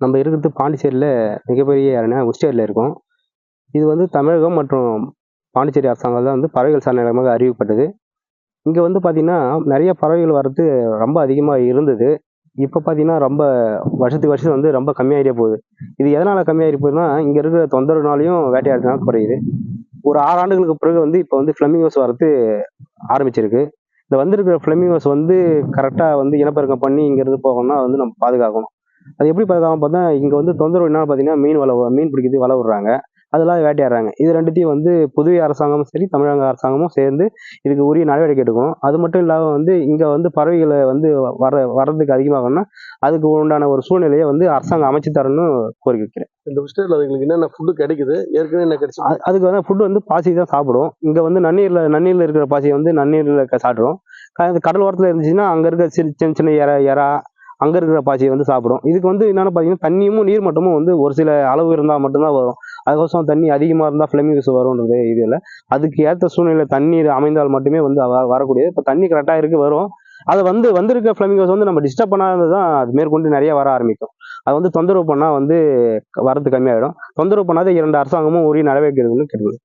நம்ம இருக்கிறது பாண்டிச்சேரியில மிகப்பெரிய அரணை உச்சியில் இருக்கும். இது வந்து தமிழகம் மற்றும் பாண்டிச்சேரி அரசாங்கம் தான் வந்து பறவைகள் சரணாலயமாக அறிவிக்கப்பட்டது. இங்க வந்து பார்த்தீங்கன்னா, நெறைய பறவைகள் வரது ரொம்ப அதிகமா இருந்தது. இப்ப பார்த்தீங்கன்னா, ரொம்ப வருஷத்துக்கு வருஷம் வந்து ரொம்ப கம்மியாயிட்டே போகுது. இது எதனால கம்மியாயிட்டு போகுதுன்னா, இங்க இருக்கிற தொந்தரவுனாலயும் வேட்டையாடுறதுனால குறையுது. ஒரு 6 ஆண்டுகளுக்கு பிறகு வந்து இப்ப வந்து ஃப்ளமிங்கோஸ் வரது ஆரம்பிச்சிருக்கு. இந்த வந்திருக்கிற ஃப்ளமிங்கோஸ் வந்து கரெக்ட்டா வந்து இனப்பெருக்கம் பண்ணி இங்கருந்து போகணும்னா வந்து நம்ம பாதுகாக்கணும். அது எப்படி பாதுகாக்கணும் பார்த்தா, இங்க வந்து தொந்தரவு என்னன்னு பார்த்தீங்கன்னா, மீன் பிடிக்கிறதுக்கு வலை விடுறாங்க. அதெல்லாம் வேட்டையாடுறாங்க. இது 2த்தையும் வந்து புதுவை அரசாங்கமும் சரி, தமிழக அரசாங்கமும் சேர்ந்து இதுக்கு உரிய நடவடிக்கை எடுக்கணும். அது மட்டும் இல்லாம வந்து இங்க வந்து பறவைகள வந்து வர்றதுக்கு அதிகமாகணும்னா, அதுக்கு உண்டான ஒரு சூழ்நிலைய வந்து அரசாங்கம் அமைச்சு தரணும்னு கோரிக்கை வைக்கிறேன். இந்த விஷயத்துல அதுங்களுக்கு என்னென்ன ஃபுட் கிடைக்குது? ஏற்கனவே என்ன கிடைச்சு அதுக்கு வந்து ஃபுட் வந்து பாசி தான் சாப்பிடும். இங்க வந்து நன்னீர்ல இருக்கிற பாசிய வந்து நன்னீர்ல சாப்பிடும். கடல் ஓரத்துல இருந்துச்சுன்னா, அங்க இருக்க சின்ன சின்ன எறா அங்க இருக்கிற பாசியை வந்து சாப்பிடும். இதுக்கு வந்து என்னன்னு பார்த்தீங்கன்னா, தண்ணியும் நீர் மட்டமும் வந்து ஒரு சில அளவு இருந்தா மட்டும் தான் வரும். அதுக்கோசரம் தண்ணி அதிகமா இருந்தா ஃப்ளமிங்கோஸ் வரும்ன்றது இது இல்ல. அதுக்கு ஏத்த சூழ்நிலை தண்ணீர் அமைந்தால் மட்டுமே வந்து வரக்கூடியது. இப்ப தண்ணி கரெக்ட்டா இருக்கு வரும். அது வந்து வந்திருக்க ஃப்ளமிங்கோஸ் வந்து நம்ம டிஸ்டர்ப் பண்ணாதது தான் அது மேற்கொண்டு நெறைய வர ஆரம்பிக்கும். அது வந்து தொந்தரவு பண்ணா வந்து வரது கம்மியாயிடும். தொந்தரவு பண்ணாத 2 அரசாங்கமும் உரிய நடவடிக்கை எடுக்கணும்னு கேட்டுக்கொள்கிறேன்.